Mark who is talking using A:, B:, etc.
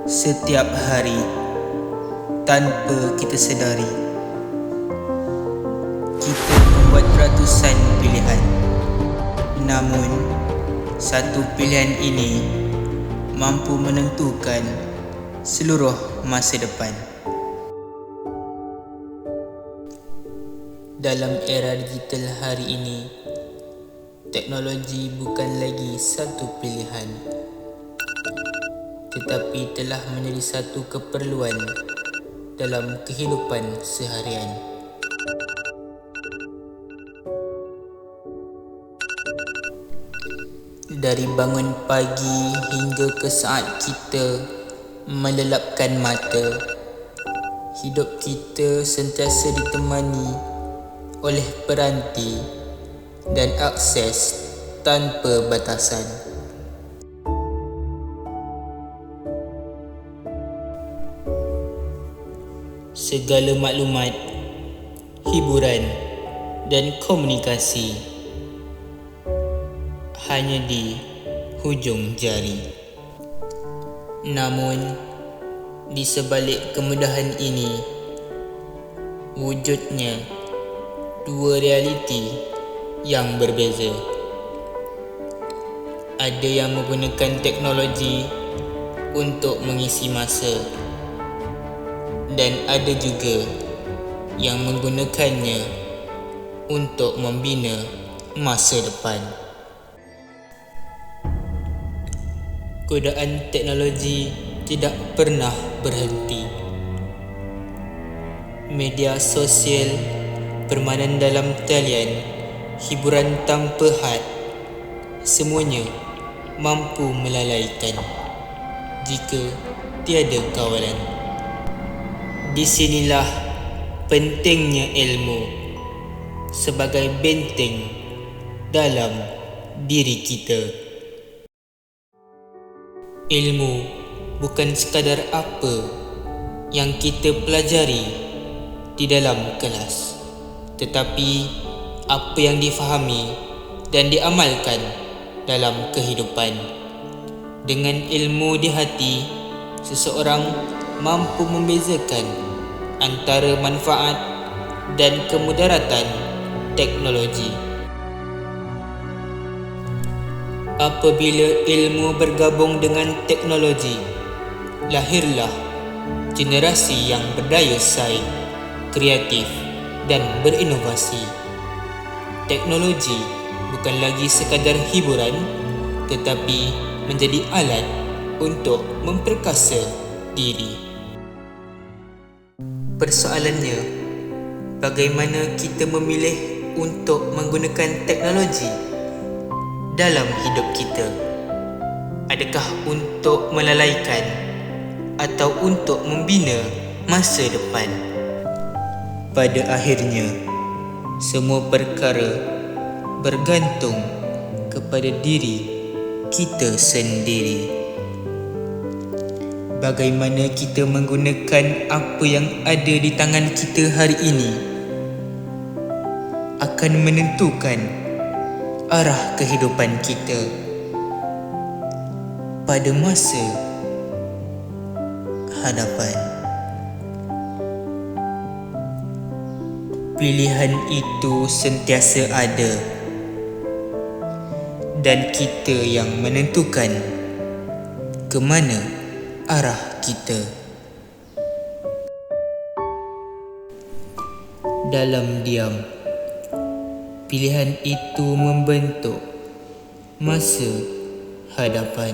A: Setiap hari, tanpa kita sedari, kita membuat ratusan pilihan. Namun, satu pilihan ini mampu menentukan seluruh masa depan. Dalam era digital hari ini, teknologi bukan lagi satu pilihan, tetapi telah menjadi satu keperluan dalam kehidupan seharian. Dari bangun pagi hingga ke saat kita melelapkan mata, hidup kita sentiasa ditemani oleh peranti dan akses tanpa batasan. Segala maklumat, hiburan dan komunikasi hanya di hujung jari. Namun, di sebalik kemudahan ini, wujudnya dua realiti yang berbeza. Ada yang menggunakan teknologi untuk mengisi masa, dan ada juga yang menggunakannya untuk membina masa depan. Godaan teknologi tidak pernah berhenti. Media sosial, permainan dalam talian, hiburan tanpa had, semuanya mampu melalaikan jika tiada kawalan. Di sinilah pentingnya ilmu sebagai benteng dalam diri kita. Ilmu bukan sekadar apa yang kita pelajari di dalam kelas, tetapi apa yang difahami dan diamalkan dalam kehidupan. Dengan ilmu di hati, seseorang mampu membezakan antara manfaat dan kemudaratan teknologi. Apabila ilmu bergabung dengan teknologi, lahirlah generasi yang berdaya saing, kreatif dan berinovasi. Teknologi bukan lagi sekadar hiburan, tetapi menjadi alat untuk memperkasa diri. Persoalannya, bagaimana kita memilih untuk menggunakan teknologi dalam hidup kita? Adakah untuk melalaikan atau untuk membina masa depan? Pada akhirnya, semua perkara bergantung kepada diri kita sendiri. Bagaimana kita menggunakan apa yang ada di tangan kita hari ini akan menentukan arah kehidupan kita pada masa hadapan. Pilihan itu sentiasa ada, dan kita yang menentukan ke mana arah kita. Dalam diam, pilihan itu membentuk masa hadapan.